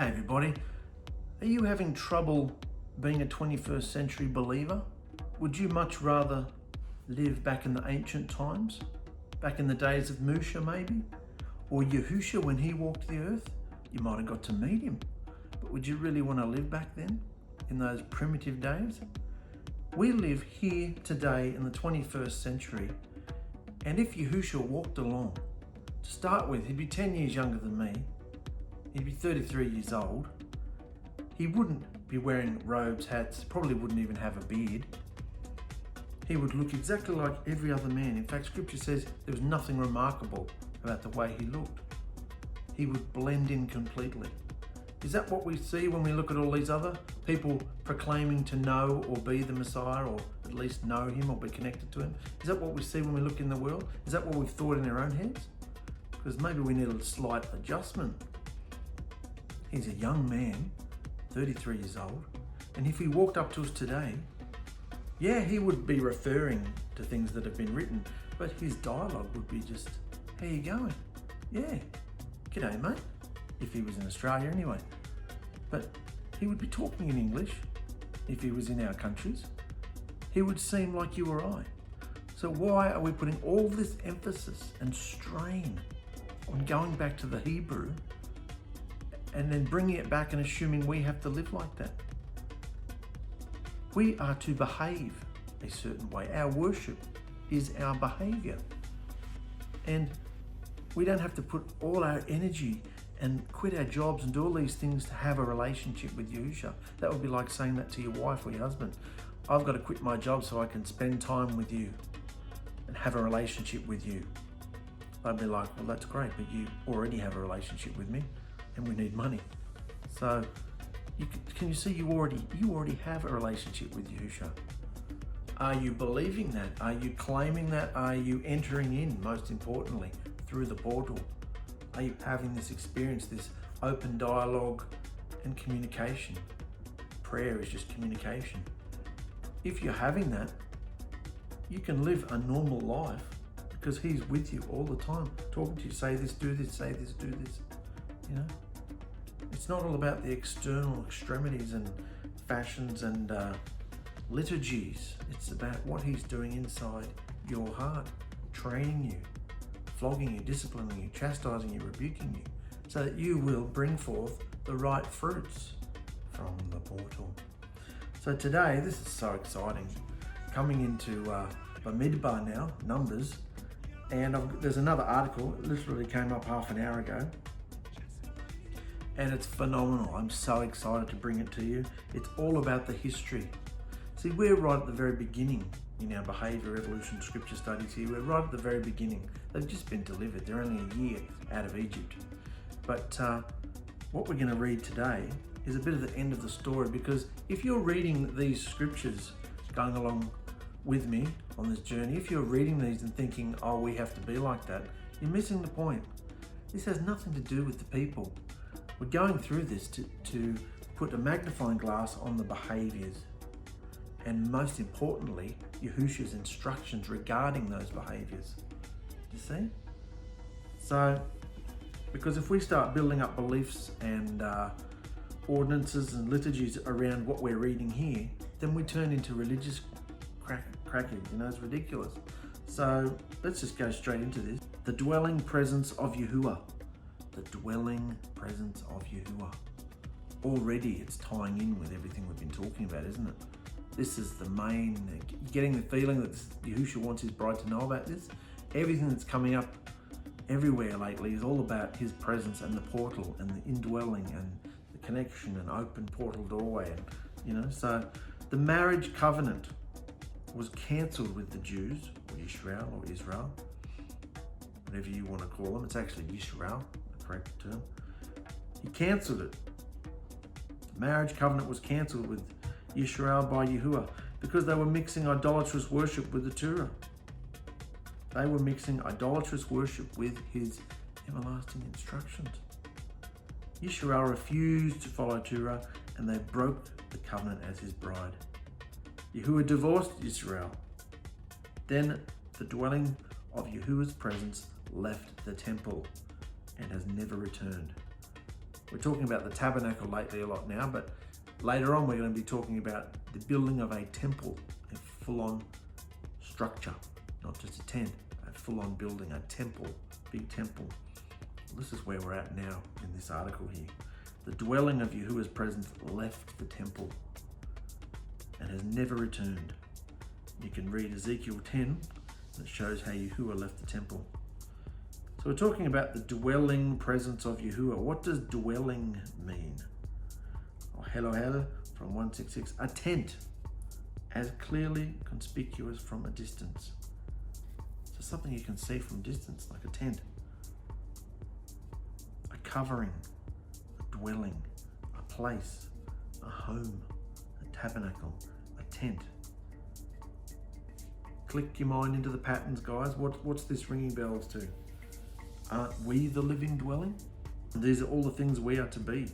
Hey everybody, are you having trouble being a 21st century believer? Would you much rather live back in the ancient times? Back in the days of Musha maybe? Or Yahusha when he walked the earth? You might have got to meet him, but would you really want to live back then, in those primitive days? We live here today in the 21st century, and if Yahusha walked along, to start with, he'd be 10 years younger than me. He'd be 33 years old. He wouldn't be wearing robes, hats, probably wouldn't even have a beard. He would look exactly like every other man. In fact, scripture says there was nothing remarkable about the way he looked. He would blend in completely. Is that what we see when we look at all these other people proclaiming to know or be the Messiah, or at least know him or be connected to him? Is that what we see when we look in the world? Is that what we've thought in our own heads? Because maybe we need a slight adjustment. He's a young man, 33 years old, and if he walked up to us today, yeah, he would be referring to things that have been written, but his dialogue would be just, how you going? Yeah, g'day mate, if he was in Australia anyway. But he would be talking in English if he was in our countries. He would seem like you or I. So why are we putting all this emphasis and strain on going back to the Hebrew and then bringing it back and assuming we have to live like that? We are to behave a certain way. Our worship is our behavior. And we don't have to put all our energy and quit our jobs and do all these things to have a relationship with Yahusha. That would be like saying that to your wife or your husband. I've got to quit my job so I can spend time with you and have a relationship with you. They'd be like, well, that's great, but you already have a relationship with me, and we need money. So can you see you already have a relationship with Yahusha? Are you believing that? Are you claiming that? Are you entering in, most importantly, through the portal? Are you having this experience, this open dialogue and communication? Prayer is just communication. If you're having that, you can live a normal life because he's with you all the time, talking to you, say this, do this, say this, do this, you know? It's not all about the external extremities and fashions and liturgies. It's about what he's doing inside your heart, training you, flogging you, disciplining you, chastising you, rebuking you, so that you will bring forth the right fruits from the portal. So today, this is so exciting. Coming into BAMIDBAR now, Numbers, and there's another article, it literally came up half an hour ago, and it's phenomenal. I'm so excited to bring it to you. It's all about the history. See, we're right at the very beginning in our behavior evolution scripture studies here. We're right at the very beginning. They've just been delivered. They're only a year out of Egypt. But what we're going to read today is a bit of the end of the story, because if you're reading these scriptures going along with me on this journey, if you're reading these and thinking, oh, we have to be like that, you're missing the point. This has nothing to do with the people. We're going through this to put a magnifying glass on the behaviors, and most importantly, Yahusha's instructions regarding those behaviors. You see? So, because if we start building up beliefs and ordinances and liturgies around what we're reading here, then we turn into religious cracking, you know, it's ridiculous. So let's just go straight into this. The dwelling presence of Yahuwah. The dwelling presence of Yahuwah. Already it's tying in with everything we've been talking about, isn't it? This is the main, getting the feeling that Yahusha wants his bride to know about this. Everything that's coming up everywhere lately is all about his presence and the portal and the indwelling and the connection and open portal doorway. And, you know, so the marriage covenant was cancelled with the Jews, or Yisharal, or Israel, whatever you want to call them. It's actually Yisharal, the correct term. He cancelled it. The marriage covenant was cancelled with Yisharal by Yahuwah because they were mixing idolatrous worship with the Torah. They were mixing idolatrous worship with his everlasting instructions. Yisharal refused to follow Torah, and they broke the covenant as his bride. Yahuwah divorced Yisrael. Then the dwelling of Yahuwah's presence left the temple and has never returned. We're talking about the tabernacle lately a lot now, but later on we're going to be talking about the building of a temple, a full-on structure, not just a tent, a full-on building, a temple, big temple. This is where we're at now in this article here. The dwelling of Yahuwah's presence left the temple and has never returned. You can read Ezekiel 10, and it shows how Yahuwah left the temple. So we're talking about the dwelling presence of Yahuwah. What does dwelling mean? 𝗪𝗪 from 166, a tent, as clearly conspicuous from a distance. So something you can see from distance, like a tent. A covering, a dwelling, a place, a home, a tabernacle, a tent. Click your mind into the patterns, guys. What's this ringing bells to? Aren't we the living dwelling? These are all the things we are to be.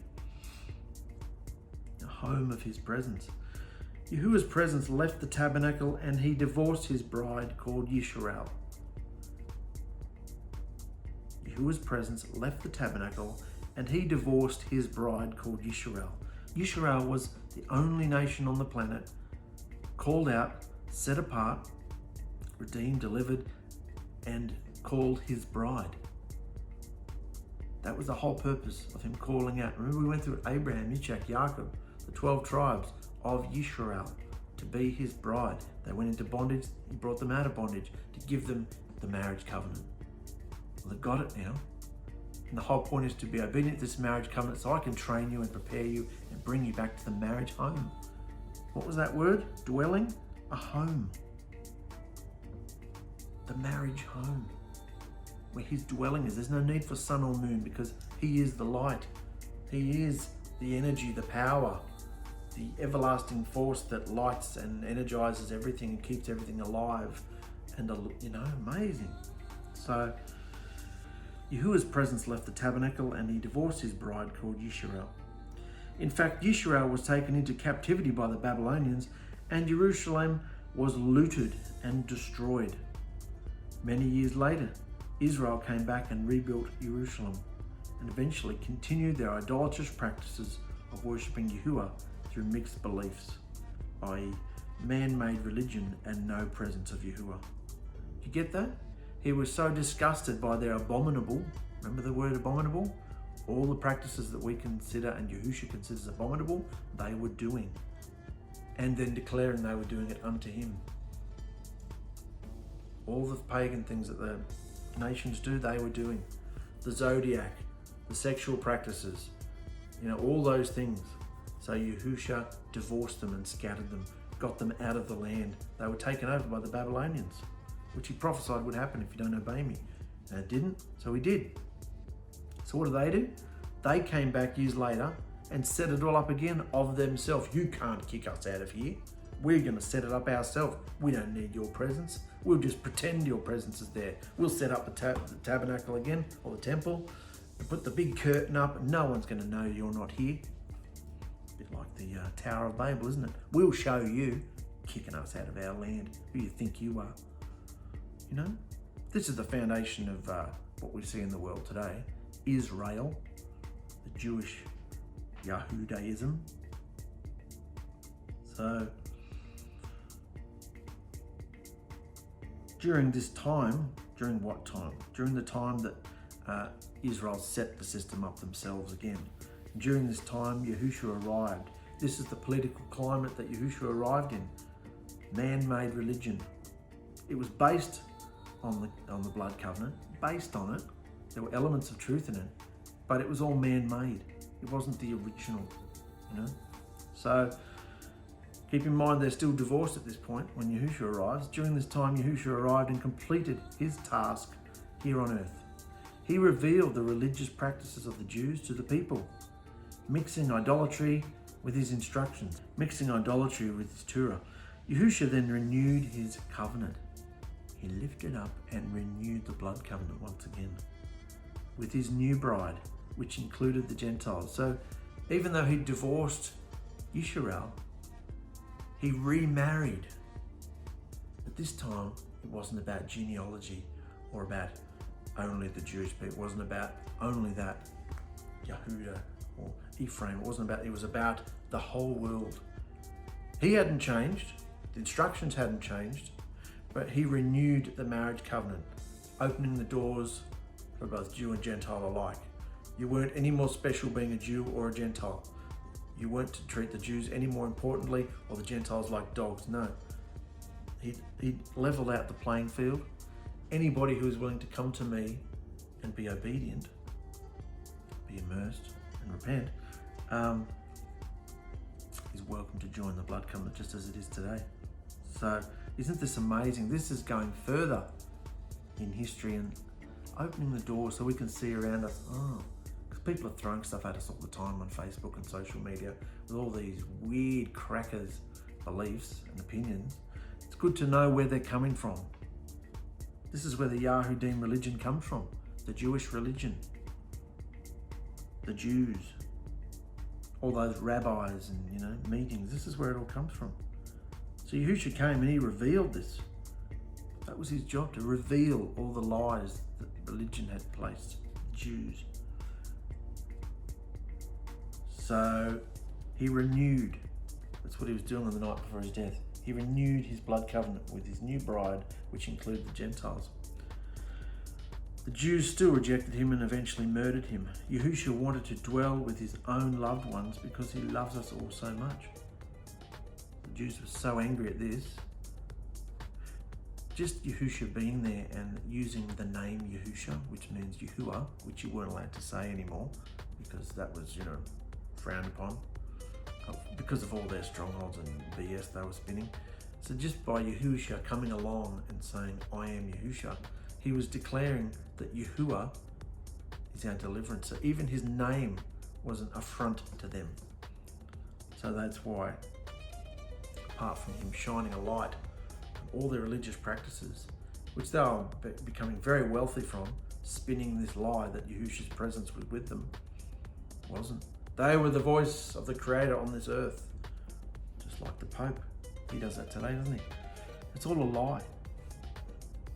The home of his presence. Yahuwah's presence left the tabernacle and he divorced his bride called Yisharal. Yahuwah's presence left the tabernacle and he divorced his bride called Yisharal. Yisharal was the only nation on the planet called out, set apart, redeemed, delivered, and called his bride. That was the whole purpose of him calling out. Remember, we went through Abraham, Yitzchak, Yaakov, the 12 tribes of Yisharal, to be his bride. They went into bondage. He brought them out of bondage to give them the marriage covenant. Well, they've got it now. And the whole point is to be obedient to this marriage covenant so I can train you and prepare you and bring you back to the marriage home. What was that word? Dwelling? A home. The marriage home, where his dwelling is. There's no need for sun or moon because he is the light. He is the energy, the power, the everlasting force that lights and energizes everything and keeps everything alive and, amazing. So Yahuwah's presence left the tabernacle and he divorced his bride called Yisharal. In fact, Yisharal was taken into captivity by the Babylonians and Jerusalem was looted and destroyed. Many years later, Israel came back and rebuilt Jerusalem and eventually continued their idolatrous practices of worshipping Yahuwah through mixed beliefs, i.e. man-made religion and no presence of Yahuwah. Did you get that? He was so disgusted by their abominable, remember the word abominable? All the practices that we consider and Yahusha considers abominable, they were doing. And then declaring they were doing it unto him. All the pagan things that the nations do, they were doing. The zodiac, the sexual practices, all those things. So Yahusha divorced them and scattered them, got them out of the land. They were taken over by the Babylonians, which he prophesied would happen if you don't obey me. And it didn't, so he did. So what do? They came back years later and set it all up again of themselves. You can't kick us out of here. We're going to set it up ourselves. We don't need your presence. We'll just pretend your presence is there. We'll set up the tabernacle again, or the temple, and put the big curtain up. No one's going to know you're not here. A bit like the Tower of Babel, isn't it? We'll show you, kicking us out of our land, who you think you are. This is the foundation of what we see in the world today. Israel, the Jewish Yahudaism. So, during this time, during what time? During the time that Israel set the system up themselves again. During this time, Yahusha arrived. This is the political climate that Yahusha arrived in. Man-made religion. It was based on the blood covenant, based on it. There were elements of truth in it, but it was all man-made. It wasn't the original, So, keep in mind they're still divorced at this point when Yahusha arrives. During this time, Yahusha arrived and completed his task here on earth. He revealed the religious practices of the Jews to the people, mixing idolatry with his instructions, mixing idolatry with his Torah. Yahusha then renewed his covenant. He lifted up and renewed the blood covenant once again with his new bride, which included the Gentiles. So even though he divorced Yisharal, he remarried. But this time, it wasn't about genealogy or about only the Jewish people. It wasn't about only that Yehuda Ephraim. It was about the whole world. He hadn't changed, the instructions hadn't changed, but he renewed the marriage covenant, opening the doors for both Jew and Gentile alike. You weren't any more special being a Jew or a Gentile. You weren't to treat the Jews any more importantly or the Gentiles like dogs. No. He leveled out the playing field. Anybody who is willing to come to me and be obedient, be immersed and repent, is welcome to join the blood covenant just as it is today. So isn't this amazing? This is going further in history and opening the door so we can see around us. Because people are throwing stuff at us all the time on Facebook and social media with all these weird crackers beliefs and opinions. It's good to know where they're coming from. This is where the Yahudim religion comes from, the Jewish religion, the Jews, all those rabbis and meetings. This is where it all comes from. So Yahusha came and he revealed this. That was his job, to reveal all the lies that religion had placed the Jews. So he renewed. That's what he was doing on the night before his death. He renewed his blood covenant with his new bride, which included the Gentiles. The Jews still rejected him and eventually murdered him. Yahusha wanted to dwell with his own loved ones because he loves us all so much. The Jews were so angry at this. Just Yahusha being there and using the name Yahusha, which means Yahuwah, which you weren't allowed to say anymore because that was, frowned upon because of all their strongholds and BS they were spinning. So just by Yahusha coming along and saying, I am Yahusha, he was declaring that Yahuwah is our deliverance. So even his name was an affront to them. So that's why, apart from him shining a light on all their religious practices, which they were becoming very wealthy from, spinning this lie that Yahusha's presence was with them, wasn't. They were the voice of the Creator on this earth. Just like the Pope. He does that today, doesn't he? It's all a lie.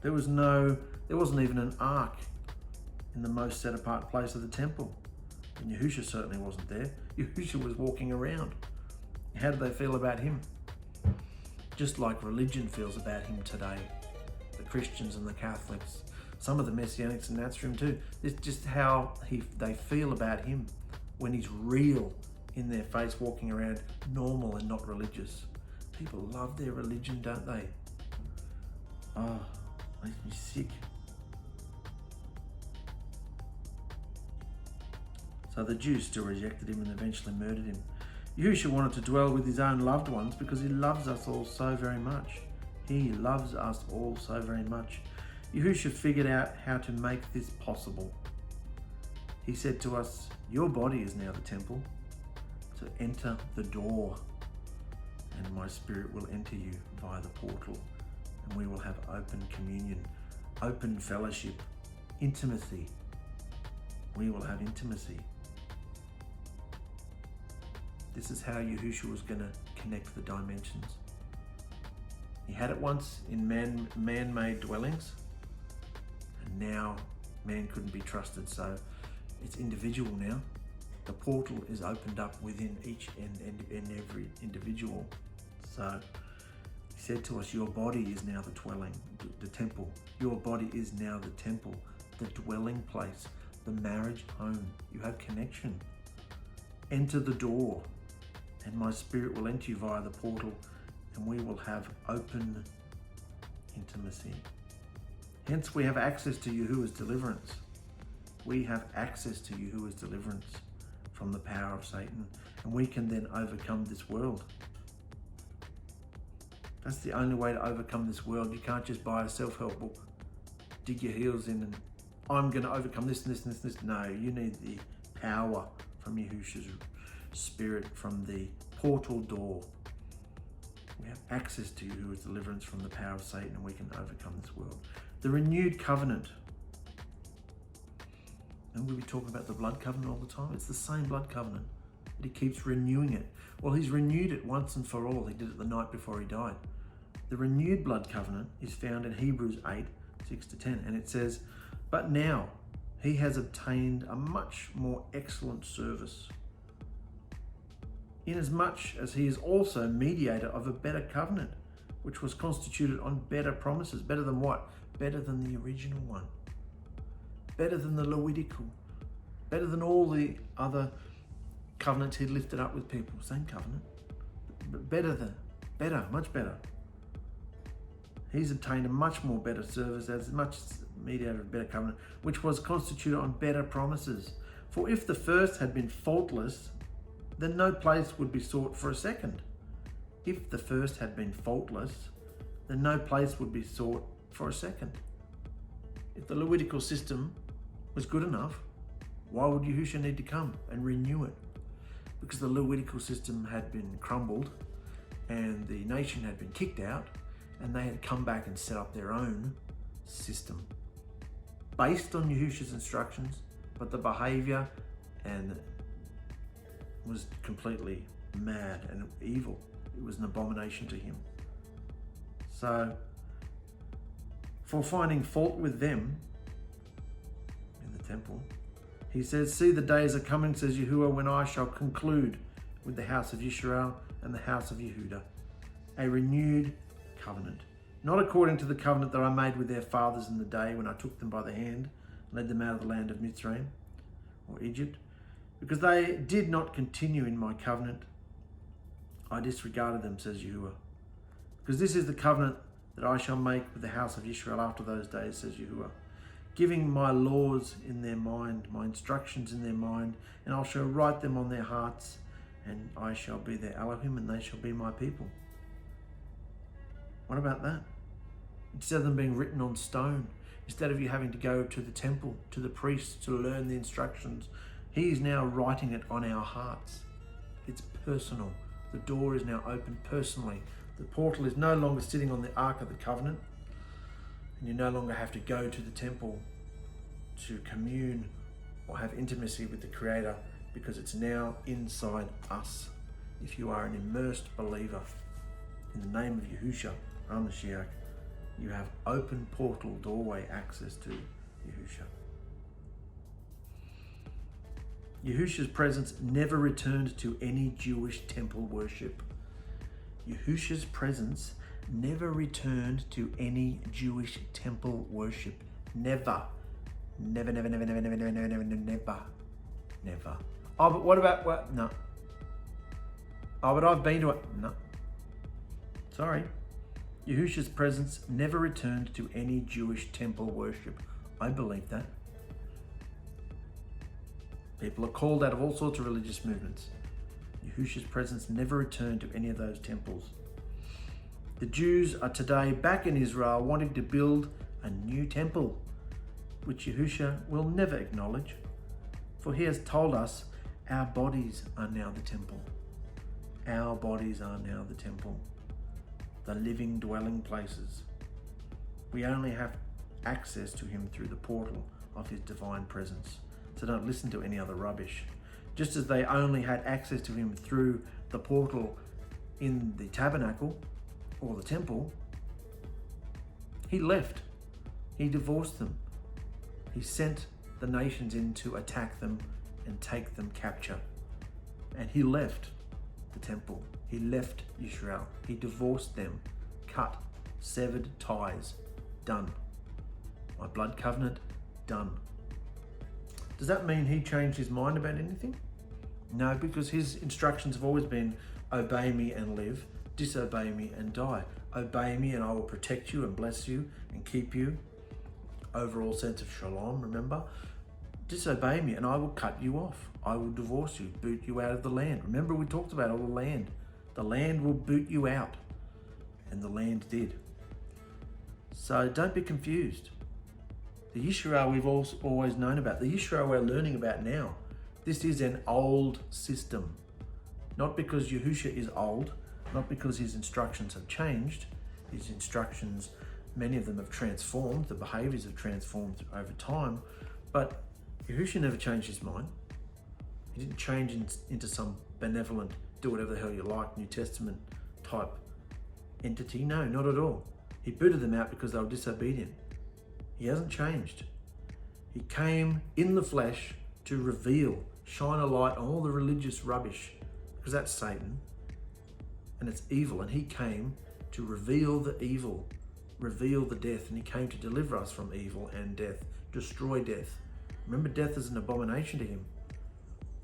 There wasn't even an ark in the most set apart place of the temple. And Yahusha certainly wasn't there. Yahusha was walking around. How do they feel about him? Just like religion feels about him today. The Christians and the Catholics. Some of the Messianics and Nazarene too. It's just how they feel about him when he's real in their face, walking around normal and not religious. People love their religion, don't they? Oh, makes me sick. So the Jews still rejected him and eventually murdered him. Yahusha wanted to dwell with his own loved ones because he loves us all so very much. He loves us all so very much. Yahusha figured out how to make this possible. He said to us, your body is now the temple, so enter the door, and my spirit will enter you via the portal, and we will have open communion, open fellowship, intimacy. We will have intimacy. This is how Yahusha was going to connect the dimensions. He had it once in man-made dwellings, and now man couldn't be trusted, so it's individual now. The portal is opened up within each and every individual. So he said to us, your body is now the dwelling, the temple. Your body is now the temple, the dwelling place, the marriage home. You have connection. Enter the door, and my spirit will enter you via the portal, and we will have open intimacy. Hence we have access to Yahuwah's deliverance. We have access to Yahuwah's deliverance from the power of Satan, and we can then overcome this world. That's the only way to overcome this world. You can't just buy a self-help book, dig your heels in, and I'm going to overcome this and this and this and this. No, you need the power from Yahusha's spirit, from the portal door. We have access to Yahuwah's deliverance from the power of Satan, and we can overcome this world. The renewed covenant. And we'll be talking about the blood covenant all the time. It's the same blood covenant, but he keeps renewing it. Well, he's renewed it once and for all. He did it the night before he died. The renewed blood covenant is found in Hebrews 8, 6-10, and it says, but now he has obtained a much more excellent service, inasmuch as he is also mediator of a better covenant, which was constituted on better promises. Better than what? Better than the original one. Better than the Levitical. Better than all the other covenants he'd lifted up with people. Same covenant. But better, much better. He's obtained a much more better service as much mediator of a better covenant, which was constituted on better promises. For if the first had been faultless, then no place would be sought for a second. If the first had been faultless, then no place would be sought for a second. If the Levitical system was good enough, why would Yahusha need to come and renew it? Because the Levitical system had been crumbled and the nation had been kicked out, and they had come back and set up their own system based on Yahusha's instructions, but the behavior and was completely mad and evil. It was an abomination to him. So, for finding fault with them in the temple, he says, "See, the days are coming, says Yahuwah, when I shall conclude with the house of Yisharal and the house of Yehuda a renewed covenant, not according to the covenant that I made with their fathers in the day when I took them by the hand and led them out of the land of Mitzrayim," or Egypt, "because they did not continue in my covenant, I disregarded them, says Yahuwah. Because this is the covenant that I shall make with the house of Yisrael after those days, says Yahuwah, giving my laws in their mind, my instructions in their mind, and I shall write them on their hearts, and I shall be their Elohim, and they shall be my people." What about that? Instead of them being written on stone, instead of you having to go to the temple, to the priests to learn the instructions, he is now writing it on our hearts. It's personal. The door is now open personally. The portal is no longer sitting on the Ark of the Covenant, and you no longer have to go to the temple to commune or have intimacy with the Creator, because it's now inside us. If you are an immersed believer in the name of Yahusha, HaMashiach, you have open portal doorway access to Yahusha. Yahusha's presence never returned to any Jewish temple worship. Yahusha's presence never returned to any Jewish temple worship. Never. Never, never, never, never, never, never, never, never, never, never. Oh, but what about what? No. Oh, but I've been to it. No. Sorry. Yahusha's presence never returned to any Jewish temple worship. I believe that. People are called out of all sorts of religious movements. Yahusha's presence never returned to any of those temples. The Jews are today back in Israel wanting to build a new temple, which Yahusha will never acknowledge, for he has told us our bodies are now the temple. Our bodies are now the temple, the living dwelling places. We only have access to him through the portal of his divine presence. So don't listen to any other rubbish. Just as they only had access to him through the portal in the tabernacle or the temple, he left. He divorced them. He sent the nations in to attack them and take them capture. And he left the temple. He left Yisrael. He divorced them, cut, severed ties. Done. My blood covenant, done. Does that mean he changed his mind about anything? No, because his instructions have always been obey me and live, disobey me and die. Obey me and I will protect you and bless you and keep you. Overall sense of shalom, remember? Disobey me and I will cut you off. I will divorce you, boot you out of the land. Remember we talked about all the land. The land will boot you out. And the land did. So don't be confused. The Yisharal we've always known about. The Yisharal we're learning about now. This is an old system. Not because Yahusha is old, not because his instructions have changed. His instructions, many of them have transformed. The behaviors have transformed over time. But Yahusha never changed his mind. He didn't change into some benevolent, do whatever the hell you like, New Testament type entity. No, not at all. He booted them out because they were disobedient. He hasn't changed. He came in the flesh to reveal, shine a light on all the religious rubbish because that's Satan, and it's evil, and he came to reveal the evil, reveal the death, and he came to deliver us from evil and death, destroy death. Remember, death is an abomination to him.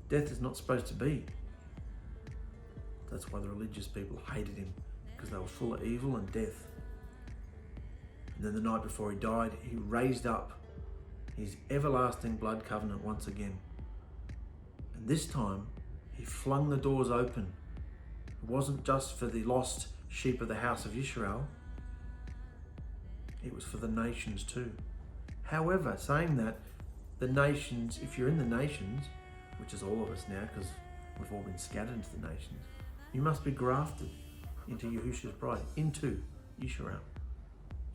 Death is not supposed to be. That's why the religious people hated him, because they were full of evil and death. And then the night before he died, he raised up his everlasting blood covenant once again. And this time, he flung the doors open. It wasn't just for the lost sheep of the house of Yisharal. It was for the nations too. However, saying that, the nations, if you're in the nations, which is all of us now, because we've all been scattered into the nations, you must be grafted into Yahusha's bride, into Yisharal.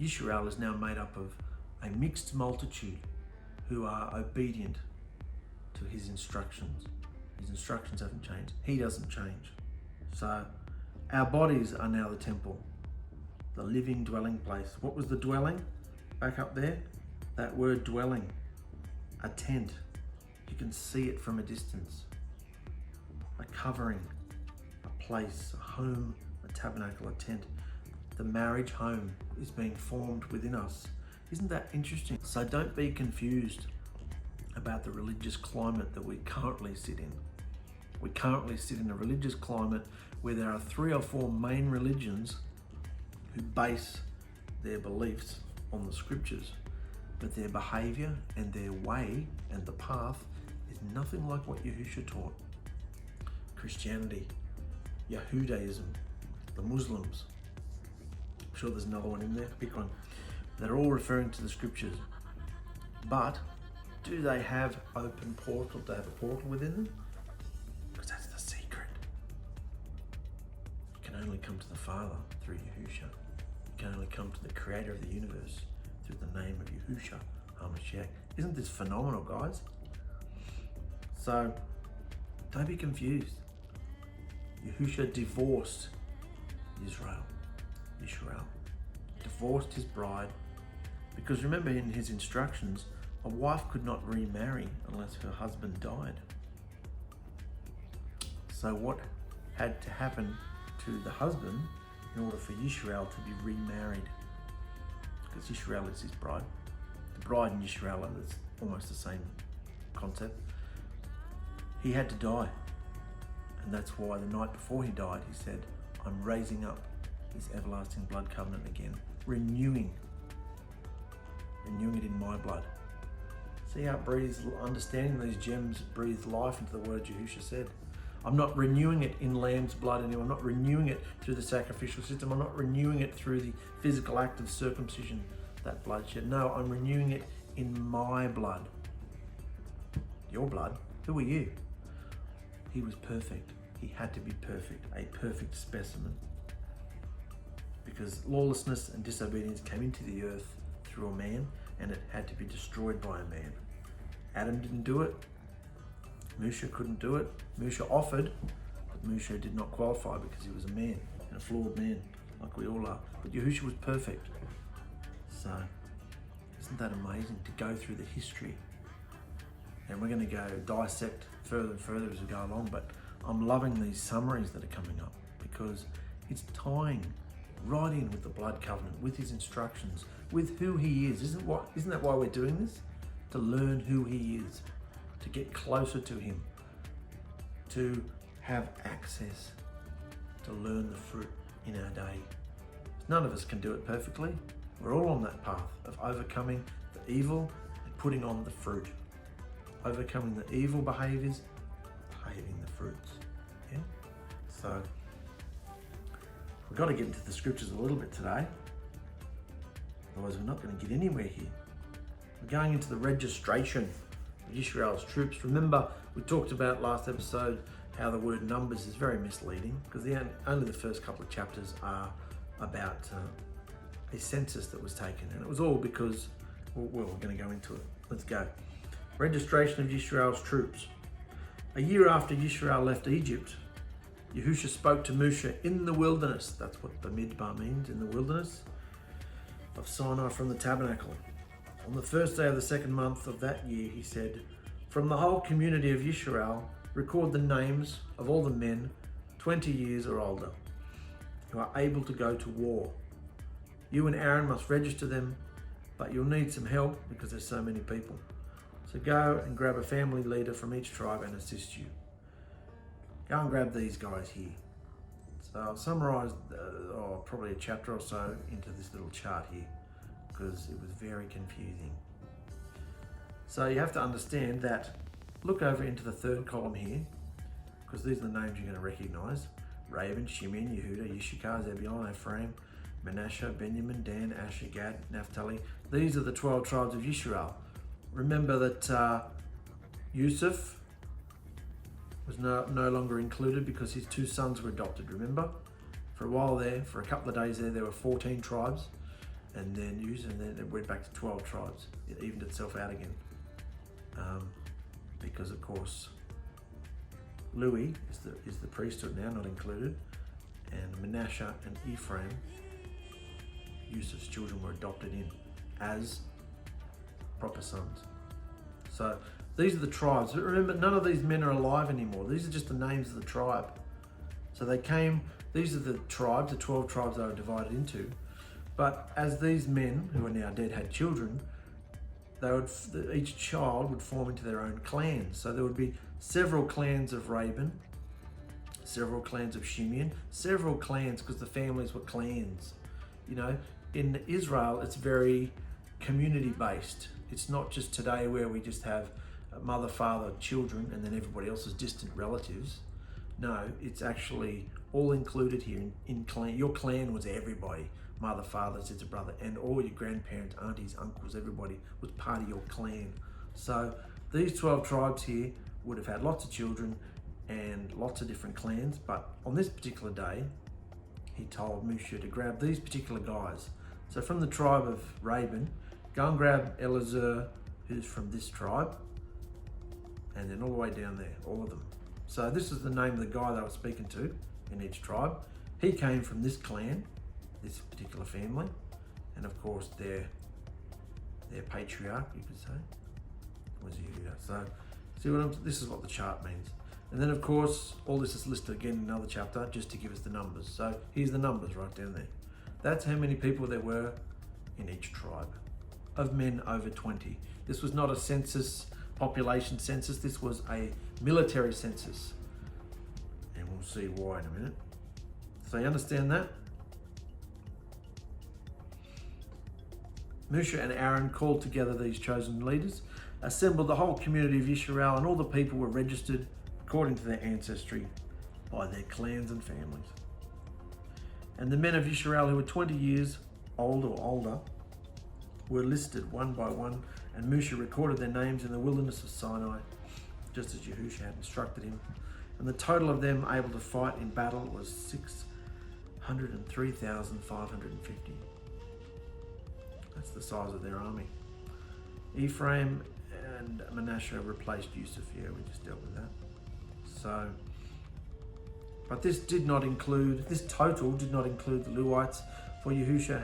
Yisharal is now made up of a mixed multitude who are obedient to his instructions. His instructions haven't changed. He doesn't change. So our bodies are now the temple, the living dwelling place. What was the dwelling back up there? That word dwelling, a tent. You can see it from a distance. A covering, a place, a home, a tabernacle, a tent. The marriage home is being formed within us. Isn't that interesting? So don't be confused about the religious climate that we currently sit in. We currently sit in a religious climate where there are 3 or 4 main religions who base their beliefs on the scriptures, but their behavior and their way and the path is nothing like what Yahusha taught. Christianity, Yahudaism, the Muslims, I'm sure there's another one in there, pick one. They're all referring to the scriptures. But do they have open portal? Do they have a portal within them? Because that's the secret. You can only come to the Father through Yahusha. You can only come to the Creator of the universe through the name of Yahusha ℚ𝕗. Isn't this phenomenal, guys? So don't be confused. Yahusha divorced Yisharal, divorced his bride, because remember, in his instructions, a wife could not remarry unless her husband died. So what had to happen to the husband in order for Yisharal to be remarried? Because Yisharal is his bride. The bride and Yisharal are almost the same concept. He had to die. And that's why the night before he died, he said, I'm raising up this everlasting blood covenant again, renewing it in my blood. See how it breathes, understanding these gems breathes life into the words Yahusha said. I'm not renewing it in lamb's blood anymore. I'm not renewing it through the sacrificial system. I'm not renewing it through the physical act of circumcision, that bloodshed. No, I'm renewing it in my blood. Your blood? Who are you? He was perfect. He had to be perfect, a perfect specimen. Because lawlessness and disobedience came into the earth through a man, and it had to be destroyed by a man. Adam didn't do it. Musha couldn't do it. Musha offered, but Musha did not qualify because he was a man, and a flawed man, like we all are. But Yahusha was perfect. So, isn't that amazing to go through the history? And we're going to go dissect further and further as we go along, but I'm loving these summaries that are coming up because it's tying right in with the blood covenant, with his instructions, with who he is. Isn't that why we're doing this? To learn who he is, to get closer to him, to have access, to learn the fruit in our day. None of us can do it perfectly. We're all on that path of overcoming the evil and putting on the fruit. Overcoming the evil behaviors, behaving the fruits. Yeah? So, we've got to get into the scriptures a little bit today. Otherwise, we're not going to get anywhere here. We're going into the registration of Yisharal's troops. Remember, we talked about last episode how the word numbers is very misleading because only the first couple of chapters are about a census that was taken. And it was all because, well, we're going to go into it. Let's go. Registration of Yisharal's troops. A year after Yisharal left Egypt, Yahusha spoke to Musha in the wilderness. That's what BAMIDBAR means, in the wilderness of Sinai from the tabernacle. On the first day of the second month of that year, he said, from the whole community of Yisharal, record the names of all the men 20 years or older, who are able to go to war. You and Aaron must register them, but you'll need some help because there's so many people. So go and grab a family leader from each tribe and assist you. Go and grab these guys here. So I'll summarize probably a chapter or so into this little chart here because it was very confusing. So you have to understand that, look over into the third column here, because these are the names you're going to recognize. Reuben, Shimon, Yehuda, Yisharal, Zebulun, Ephraim, Manasseh, Benjamin, Dan, Asher, Gad, Naphtali. These are the 12 tribes of Yisharal. Remember that Yusuf was no longer included because his 2 sons were adopted, remember? For a while there, for a couple of days there were 14 tribes, and then it went back to 12 tribes. It evened itself out again. Because of course, Louis is the priesthood now, not included, and Manasseh and Ephraim, Yusuf's children, were adopted in as proper sons. So these are the tribes. But remember, none of these men are alive anymore. These are just the names of the tribe. So these are the tribes, the 12 tribes they were divided into. But as these men, who are now dead, had children, each child would form into their own clans. So there would be several clans of Reuben, several clans of Shimon, several clans, because the families were clans. You know, in Israel, it's very community based. It's not just today where we just have mother, father, children, and then everybody else is distant relatives. No, it's actually all included here in clan. Your clan was everybody. Mother, father, sister, brother, and all your grandparents, aunties, uncles, everybody was part of your clan. So these 12 tribes here would have had lots of children and lots of different clans, but on this particular day, he told Moshe to grab these particular guys. So from the tribe of Reuben, go and grab Eliezer, who's from this tribe, and then all the way down there, all of them. So this is the name of the guy they were speaking to in each tribe. He came from this clan, this particular family, and of course their patriarch, you could say, was Yehuda. So see this is what the chart means. And then of course all this is listed again in another chapter just to give us the numbers. So here's the numbers right down there. That's how many people there were in each tribe, of men over 20. This was not a census, population census, this was a military census. And we'll see why in a minute. So you understand that? Moshe and Aaron called together these chosen leaders, assembled the whole community of Yisharal, and all the people were registered according to their ancestry by their clans and families. And the men of Yisharal who were 20 years old or older were listed one by one, and Moshe recorded their names in the wilderness of Sinai, just as Yahusha had instructed him. And the total of them able to fight in battle was 603,550. That's the size of their army. Ephraim and Manasseh replaced Yusuf. Yeah, we just dealt with that. So, but this total did not include the Lewites, for Yahusha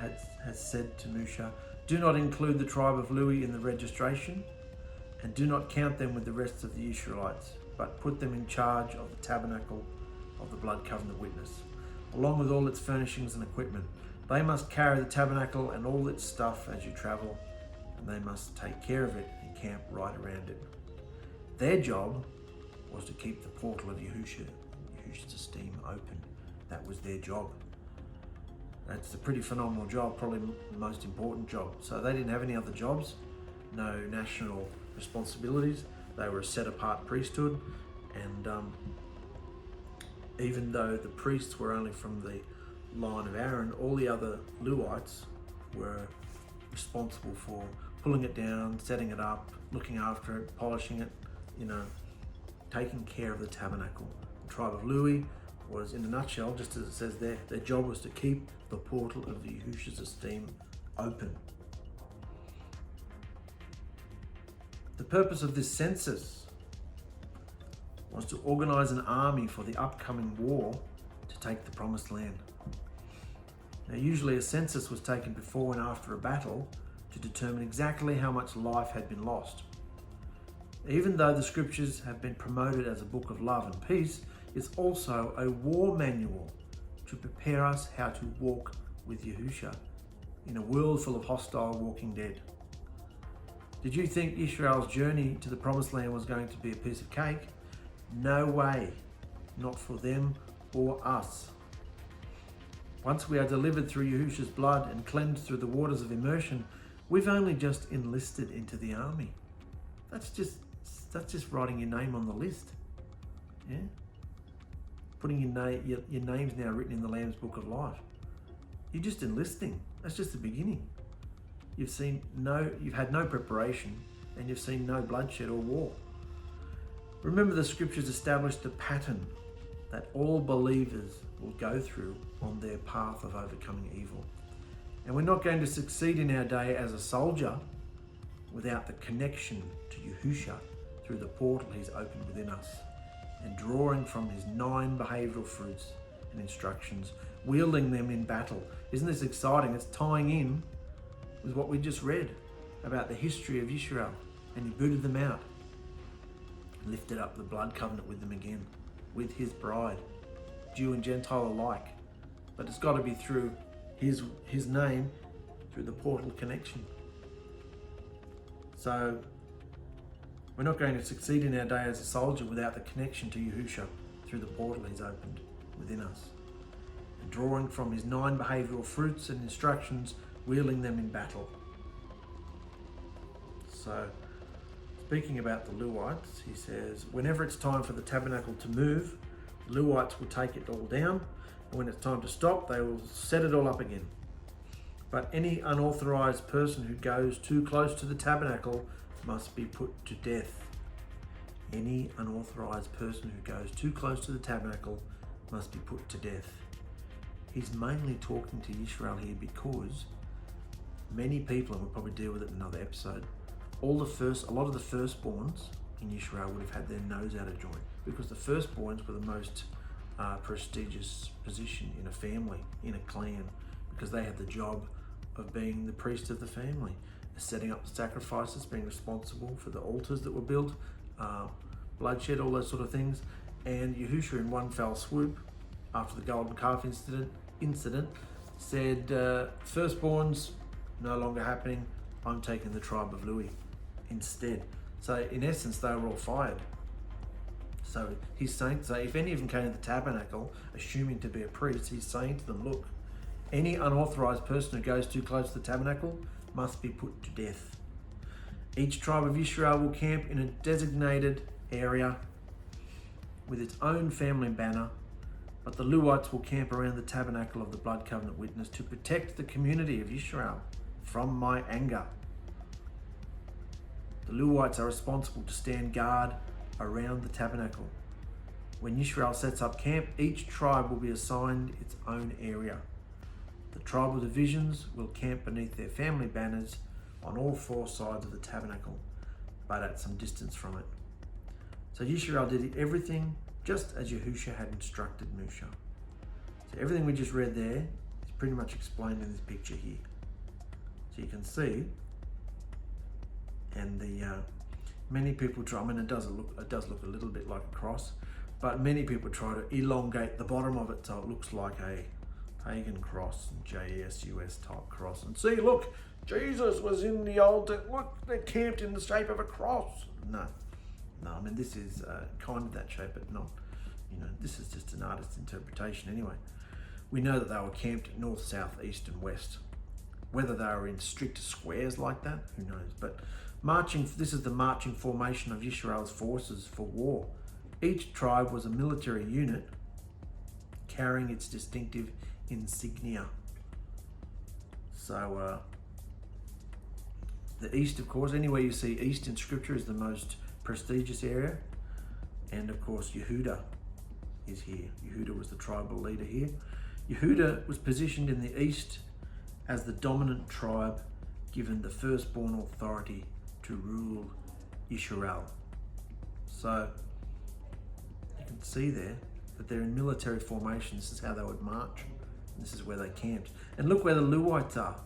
has said to Moshe, do not include the tribe of Lewi in the registration, and do not count them with the rest of the Israelites, but put them in charge of the tabernacle of the blood covenant witness, along with all its furnishings and equipment. They must carry the tabernacle and all its stuff as you travel, and they must take care of it and camp right around it. Their job was to keep the portal of Yahusha's esteem open. That was their job. That's a pretty phenomenal job, probably the most important job. So they didn't have any other jobs, no national responsibilities. They were a set-apart priesthood, and even though the priests were only from the line of Aaron, all the other Lewites were responsible for pulling it down, setting it up, looking after it, polishing it, taking care of the tabernacle. The tribe of Lewi was, in a nutshell, just as it says there, their job was to keep the portal of the Yahusha's esteem open. The purpose of this census was to organize an army for the upcoming war to take the promised land. Now, usually a census was taken before and after a battle to determine exactly how much life had been lost. Even though the scriptures have been promoted as a book of love and peace, is also a war manual to prepare us how to walk with Yahusha in a world full of hostile walking dead. Did you think Yisharal's journey to the promised land was going to be a piece of cake? No way, not for them or us. Once we are delivered through Yahusha's blood and cleansed through the waters of immersion, we've only just enlisted into the army. That's just writing your name on the list. Yeah? Putting your name's now written in the Lamb's Book of Life. You're just enlisting. That's just the beginning. You've had no preparation, and you've seen no bloodshed or war. Remember, the scriptures established the pattern that all believers will go through on their path of overcoming evil. And we're not going to succeed in our day as a soldier without the connection to Yahusha through the portal he's opened within us, and drawing from his 9 behavioural fruits and instructions, wielding them in battle. Isn't this exciting? It's tying in with what we just read about the history of Yisharal, and he booted them out, lifted up the blood covenant with them again, with his bride, Jew and Gentile alike. But it's got to be through his name, through the portal connection. So we're not going to succeed in our day as a soldier without the connection to Yahusha through the portal he's opened within us, and drawing from his 9 behavioural fruits and instructions, wielding them in battle. So, speaking about the Lewites, he says, whenever it's time for the tabernacle to move, the Lewites will take it all down, and when it's time to stop, they will set it all up again. But any unauthorized person who goes too close to the tabernacle must be put to death. Any unauthorized person who goes too close to the tabernacle must be put to death. He's mainly talking to Yisharal here because many people, and we'll probably deal with it in another episode, a lot of the firstborns in Yisharal would have had their nose out of joint, because the firstborns were the most prestigious position in a family, in a clan, because they had the job of being the priest of the family, setting up the sacrifices, being responsible for the altars that were built, bloodshed, all those sort of things. And Yahusha, in one fell swoop, after the golden calf incident, said, firstborns no longer happening, I'm taking the tribe of Louis instead. So in essence, they were all fired. So he's saying, if any of them came to the tabernacle, assuming to be a priest, he's saying to them, look, any unauthorized person who goes too close to the tabernacle must be put to death. Each tribe of Yisrael will camp in a designated area with its own family banner, but the Lewites will camp around the tabernacle of the blood covenant witness to protect the community of Yisrael from my anger. The Lewites are responsible to stand guard around the tabernacle. When Yisrael sets up camp, each tribe will be assigned its own area. The tribal divisions will camp beneath their family banners on all 4 sides of the tabernacle, but at some distance from it. So Yisrael did everything just as Yahusha had instructed Musha. So everything we just read there is pretty much explained in this picture here. So you can see, and many people try. I mean, it does look a little bit like a cross, but many people try to elongate the bottom of it so it looks like a pagan cross, JESUS type cross. And see, look, Jesus was in the old. Look, they're camped in the shape of a cross. No. I mean, this is kind of that shape, but not. This is just an artist's interpretation anyway. We know that they were camped north, south, east, and west. Whether they were in strict squares like that, who knows? But this is the marching formation of Yisharal's forces for war. Each tribe was a military unit carrying its distinctive insignia. So the east, of course, anywhere you see east in scripture is the most prestigious area. And of course, Yehuda is here. Yehuda was the tribal leader here. Yehuda was positioned in the east as the dominant tribe, given the firstborn authority to rule Yisharal. So you can see there that they're in military formation. This is how they would march. This is where they camped. And look where the Lewites are.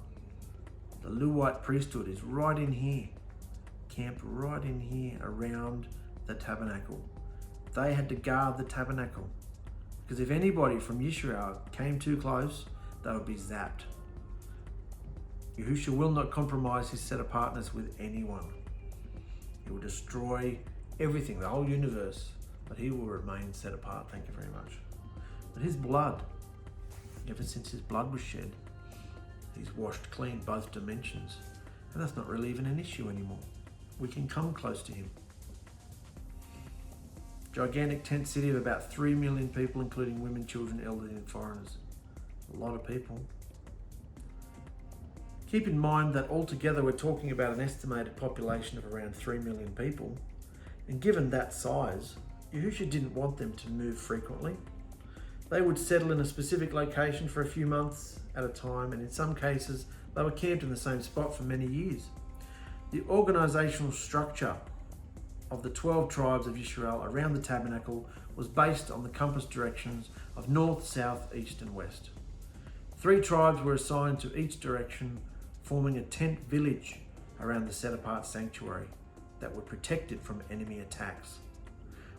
The Lewite priesthood is right in here, camped right in here around the tabernacle. They had to guard the tabernacle. Because if anybody from Yisharal came too close, they would be zapped. Yahusha will not compromise his set apartness with anyone. He will destroy everything, the whole universe, but he will remain set apart. Thank you very much. But his blood, ever since his blood was shed, he's washed clean both dimensions. And that's not really even an issue anymore. We can come close to him. Gigantic tent city of about 3 million people, including women, children, elderly and foreigners. A lot of people. Keep in mind that altogether we're talking about an estimated population of around 3 million people. And given that size, Yahusha didn't want them to move frequently. They would settle in a specific location for a few months at a time, and in some cases, they were camped in the same spot for many years. The organizational structure of the 12 tribes of Yisharal around the tabernacle was based on the compass directions of north, south, east, and west. 3 tribes were assigned to each direction, forming a tent village around the set-apart sanctuary that were protected from enemy attacks.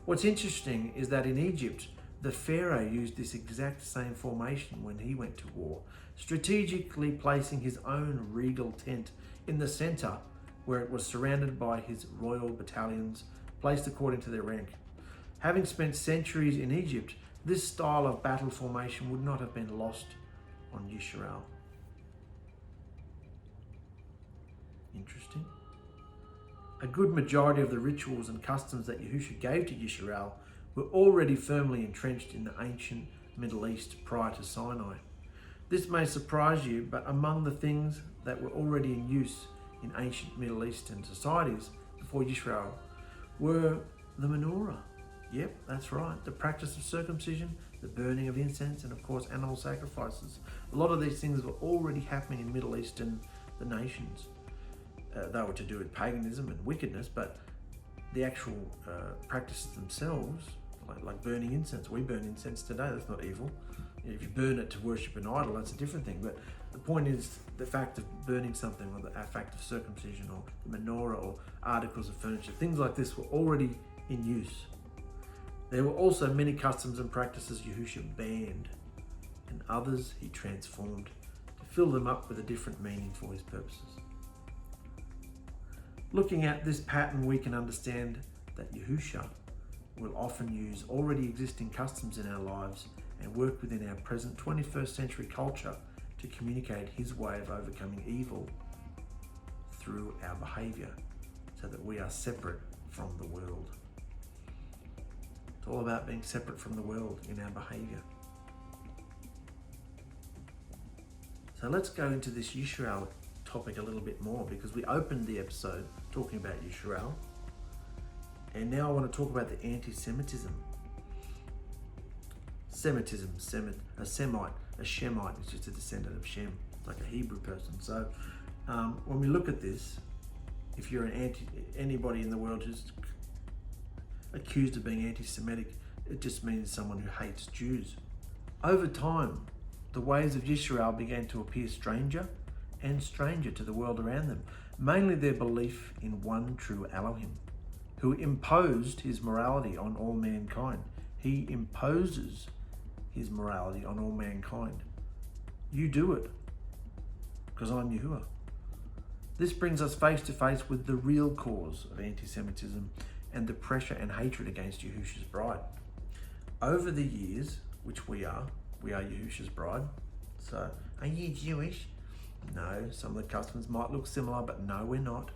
What's interesting is that in Egypt, the Pharaoh used this exact same formation when he went to war, strategically placing his own regal tent in the center, where it was surrounded by his royal battalions, placed according to their rank. Having spent centuries in Egypt, this style of battle formation would not have been lost on Yisharal. Interesting. A good majority of the rituals and customs that Yahusha gave to Yisharal were already firmly entrenched in the ancient Middle East prior to Sinai. This may surprise you, but among the things that were already in use in ancient Middle Eastern societies before Yisrael were the menorah. Yep, that's right. The practice of circumcision, the burning of incense, and of course animal sacrifices. A lot of these things were already happening in Middle Eastern the nations. They were to do with paganism and wickedness, but the actual practices themselves, like burning incense. We burn incense today, that's not evil. If you burn it to worship an idol, that's a different thing. But the point is the fact of burning something, or the fact of circumcision, or the menorah, or articles of furniture, things like this were already in use. There were also many customs and practices Yahusha banned, and others he transformed to fill them up with a different meaning for his purposes. Looking at this pattern, we can understand that Yahusha will often use already existing customs in our lives and work within our present 21st century culture to communicate his way of overcoming evil through our behavior, so that we are separate from the world. It's all about being separate from the world in our behavior. So let's go into this Yisharal topic a little bit more, because we opened the episode talking about Yisharal, and now I want to talk about the anti-Semitism. A Semite, a Shemite is just a descendant of Shem, like a Hebrew person. So when we look at this, if you're anybody in the world who's accused of being anti-Semitic, it just means someone who hates Jews. Over time, the ways of Yisrael began to appear stranger and stranger to the world around them, mainly their belief in one true Elohim, who imposed his morality on all mankind. He imposes his morality on all mankind. You do it, because I'm Yahuwah. This brings us face to face with the real cause of anti-Semitism and the pressure and hatred against Yahusha's bride. Over the years, which we are Yahusha's bride. So, are you Jewish? No, some of the customs might look similar, but no, we're not.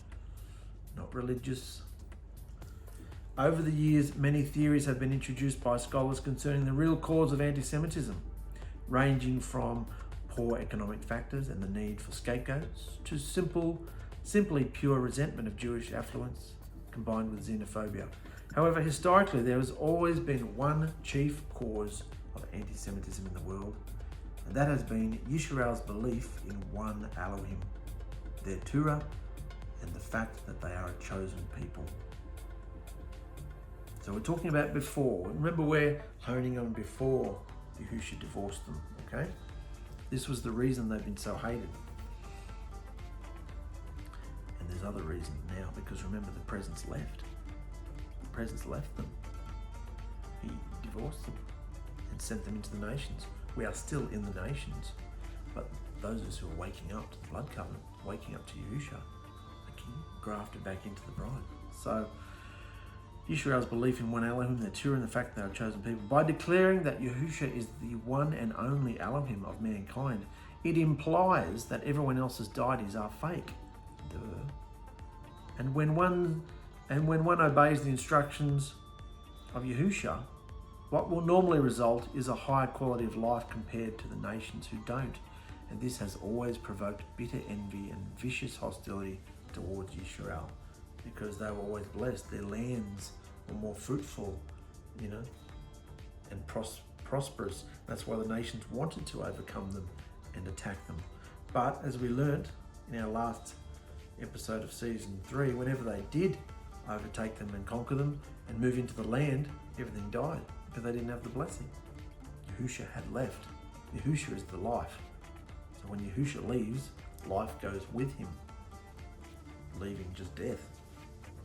Not religious. Over the years, many theories have been introduced by scholars concerning the real cause of anti-Semitism, ranging from poor economic factors and the need for scapegoats to simply pure resentment of Jewish affluence combined with xenophobia. However, historically, there has always been one chief cause of anti-Semitism in the world, and that has been Yisrael's belief in one Elohim, their Torah, and the fact that they are a chosen people. So we're talking about before. Remember, we're honing on before Yahusha divorced them, okay? This was the reason they've been so hated. And there's other reasons now, because remember, the presence left. The presence left them. He divorced them. And and sent them into the nations. We are still in the nations, but those of us who are waking up to the blood covenant, waking up to Yahusha, are grafted back into the bride. So Yisharal's belief in one Elohim, their Torah, and the fact that they are chosen people, by declaring that Yahusha is the one and only Elohim of mankind, it implies that everyone else's deities are fake. Duh. And when one obeys the instructions of Yahusha, what will normally result is a higher quality of life compared to the nations who don't. And this has always provoked bitter envy and vicious hostility towards Yisharal, because they were always blessed. Their lands were more fruitful, and prosperous. That's why the nations wanted to overcome them and attack them. But as we learnt in our last episode of season 3, whenever they did overtake them and conquer them and move into the land, everything died because they didn't have the blessing. Yahusha had left. Yahusha is the life. So when Yahusha leaves, life goes with him, leaving just death.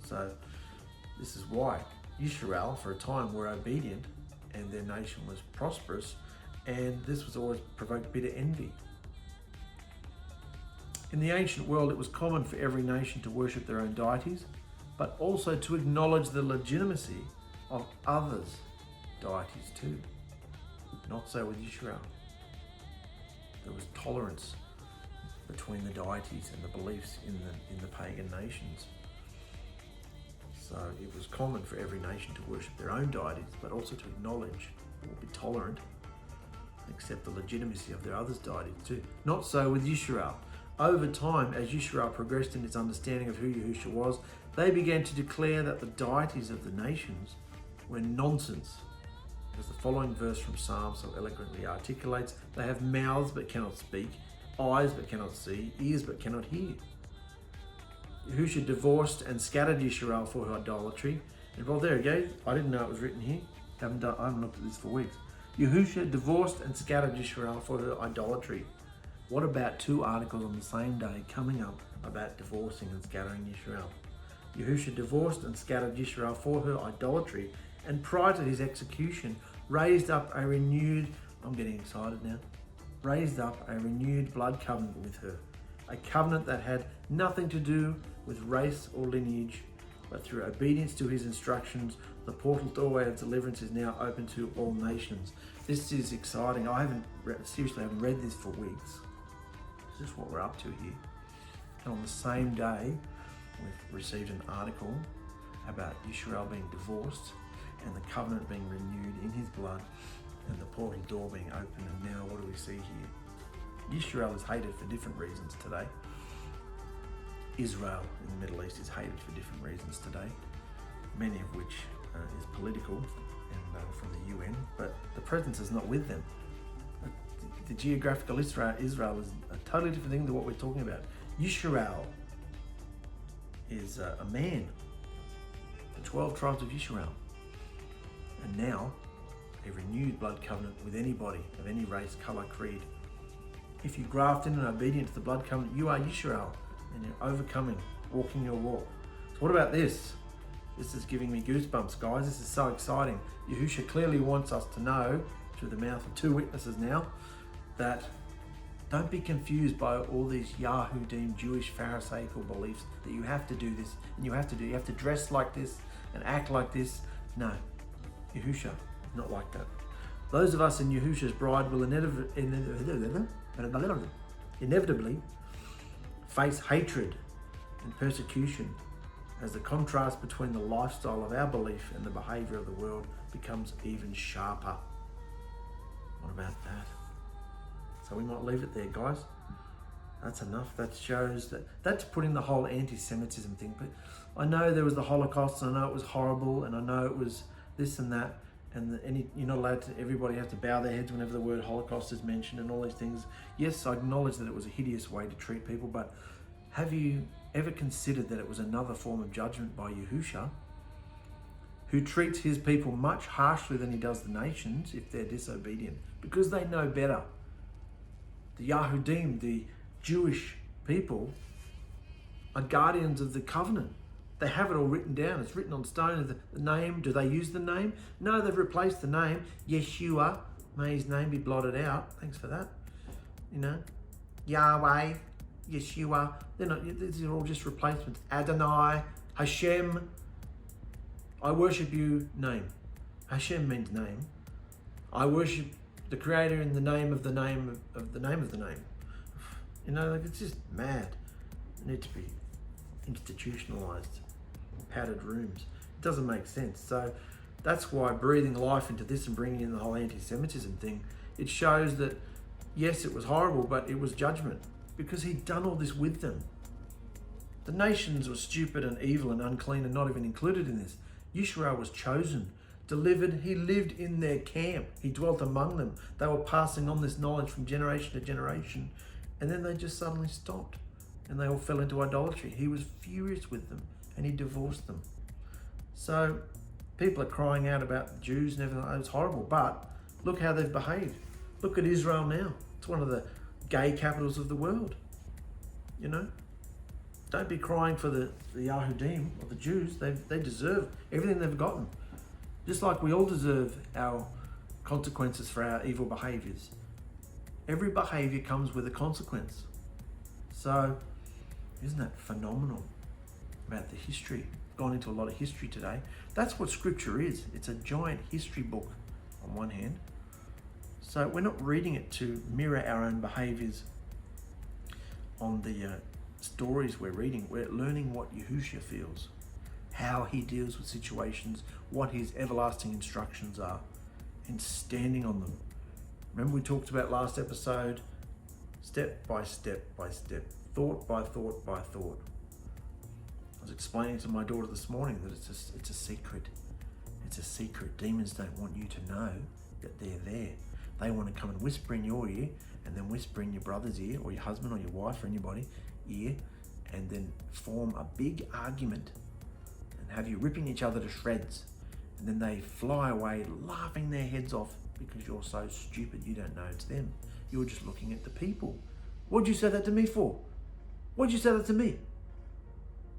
So this is why Yisharal for a time were obedient and their nation was prosperous, and this was always provoked bitter envy. In the ancient world, it was common for every nation to worship their own deities, but also to acknowledge the legitimacy of others' deities too. Not so with Yisharal. There was tolerance between the deities and the beliefs in the pagan nations. So it was common for every nation to worship their own deities, but also to acknowledge or be tolerant, accept the legitimacy of their others' deities too. Not so with Yisharal. Over time, as Yisharal progressed in its understanding of who Yahusha was, they began to declare that the deities of the nations were nonsense. As the following verse from Psalm so eloquently articulates, they have mouths but cannot speak, eyes but cannot see, ears but cannot hear. Yahusha divorced and scattered Yisharal for her idolatry. And well, there you go. I didn't know it was written here. I haven't looked at this for weeks. Yahusha divorced and scattered Yisharal for her idolatry. What about 2 articles on the same day coming up about divorcing and scattering Yisharal? Yahusha divorced and scattered Yisharal for her idolatry, and prior to his execution, raised up a renewed blood covenant with her. A covenant that had nothing to do with race or lineage, but through obedience to his instructions, the portal doorway of deliverance is now open to all nations. This is exciting. I haven't read this for weeks. This is what we're up to here. And on the same day, we've received an article about Yisharal being divorced and the covenant being renewed in his blood and the portal door being open. And now what do we see here? Yisharal is hated for different reasons today. Israel in the Middle East is hated for different reasons today, many of which is political and from the UN, but the presence is not with them. The geographical Israel is a totally different thing than what we're talking about. Yisharal is a man, the 12 tribes of Yisharal, and now a renewed blood covenant with anybody of any race, colour, creed. If you graft in and obedient to the blood covenant, you are Yisharal, and you're overcoming, walking your walk. So what about this? This is giving me goosebumps, guys. This is so exciting. Yahusha clearly wants us to know, through the mouth of 2 witnesses now, that don't be confused by all these Yahudim, Jewish, Pharisaical beliefs that you have to do this and you have to dress like this and act like this. No, Yahusha is not like that. Those of us in Yahusha's bride will inevitably face hatred and persecution as the contrast between the lifestyle of our belief and the behaviour of the world becomes even sharper. What about that? So we might leave it there, guys. That's enough. That shows that's putting the whole anti-Semitism thing. But I know there was the Holocaust, and I know it was horrible, and I know it was this and that, and you're not allowed to, everybody has to bow their heads whenever the word Holocaust is mentioned and all these things. Yes, I acknowledge that it was a hideous way to treat people, but have you ever considered that it was another form of judgment by Yahusha, who treats his people much harshly than he does the nations if they're disobedient, because they know better? The Yahudim, the Jewish people, are guardians of the covenant. They have it all written down. It's written on stone. The name, do they use the name? No, they've replaced the name, Yeshua, May his name be blotted out. Thanks for that. You know, Yahweh, Yeshua, these are all just replacements. Adonai, Hashem, I worship you, name. Hashem means name. I worship the Creator in the name of the name of the name of the name. You know, like, it's just mad. It needs to be institutionalized, padded rooms. It doesn't make sense. So that's why breathing life into this and bringing in the whole anti-Semitism thing, it shows that, yes, it was horrible, but it was judgment, because he'd done all this with them. The nations were stupid and evil and unclean and not even included in this. Yisharal was chosen, delivered. He lived in their camp. He dwelt among them. They were passing on this knowledge from generation to generation. And then they just suddenly stopped and they all fell into idolatry. He was furious with them and he divorced them. So people are crying out about the Jews and everything. It was horrible, but look how they've behaved. Look at Israel now. It's one of the gay capitals of the world. You know, don't be crying for the Yahudim or the Jews. They deserve everything they've gotten. Just like we all deserve our consequences for our evil behaviors. Every behavior comes with a consequence. So, isn't that phenomenal about the history? Gone into a lot of history today. That's what scripture is. It's a giant history book on one hand. So we're not reading it to mirror our own behaviors on the stories we're reading. We're learning what Yahusha feels, how he deals with situations, what his everlasting instructions are, and standing on them. Remember we talked about last episode, step by step by step, thought by thought by thought. I was explaining to my daughter this morning that it's a secret. It's a secret. Demons don't want you to know that they're there. They want to come and whisper in your ear, and then whisper in your brother's ear, or your husband or your wife or anybody ear, and then form a big argument and have you ripping each other to shreds. And then they fly away laughing their heads off because you're so stupid you don't know it's them. You're just looking at the people. What'd you say that to me for? What'd you say that to me?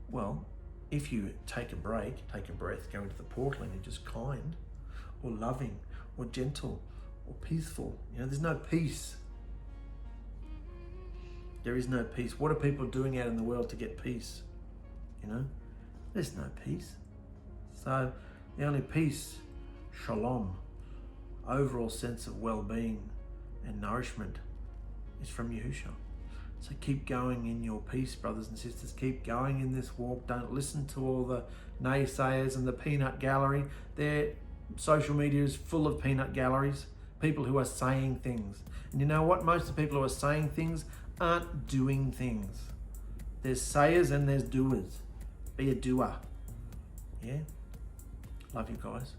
Well, if you take a break, take a breath, go into the portal and you're just kind or loving or gentle or peaceful, you know, there's no peace. There is no peace. What are people doing out in the world to get peace? You know, there's no peace. So the only peace, shalom, overall sense of well-being and nourishment, is from Yahusha. So keep going in your peace, brothers and sisters. Keep going in this walk. Don't listen to all the naysayers and the peanut gallery. Their social media is full of peanut galleries, people who are saying things. And you know what? Most of the people who are saying things aren't doing things. There's sayers and there's doers. Be a doer. Yeah? Love you guys.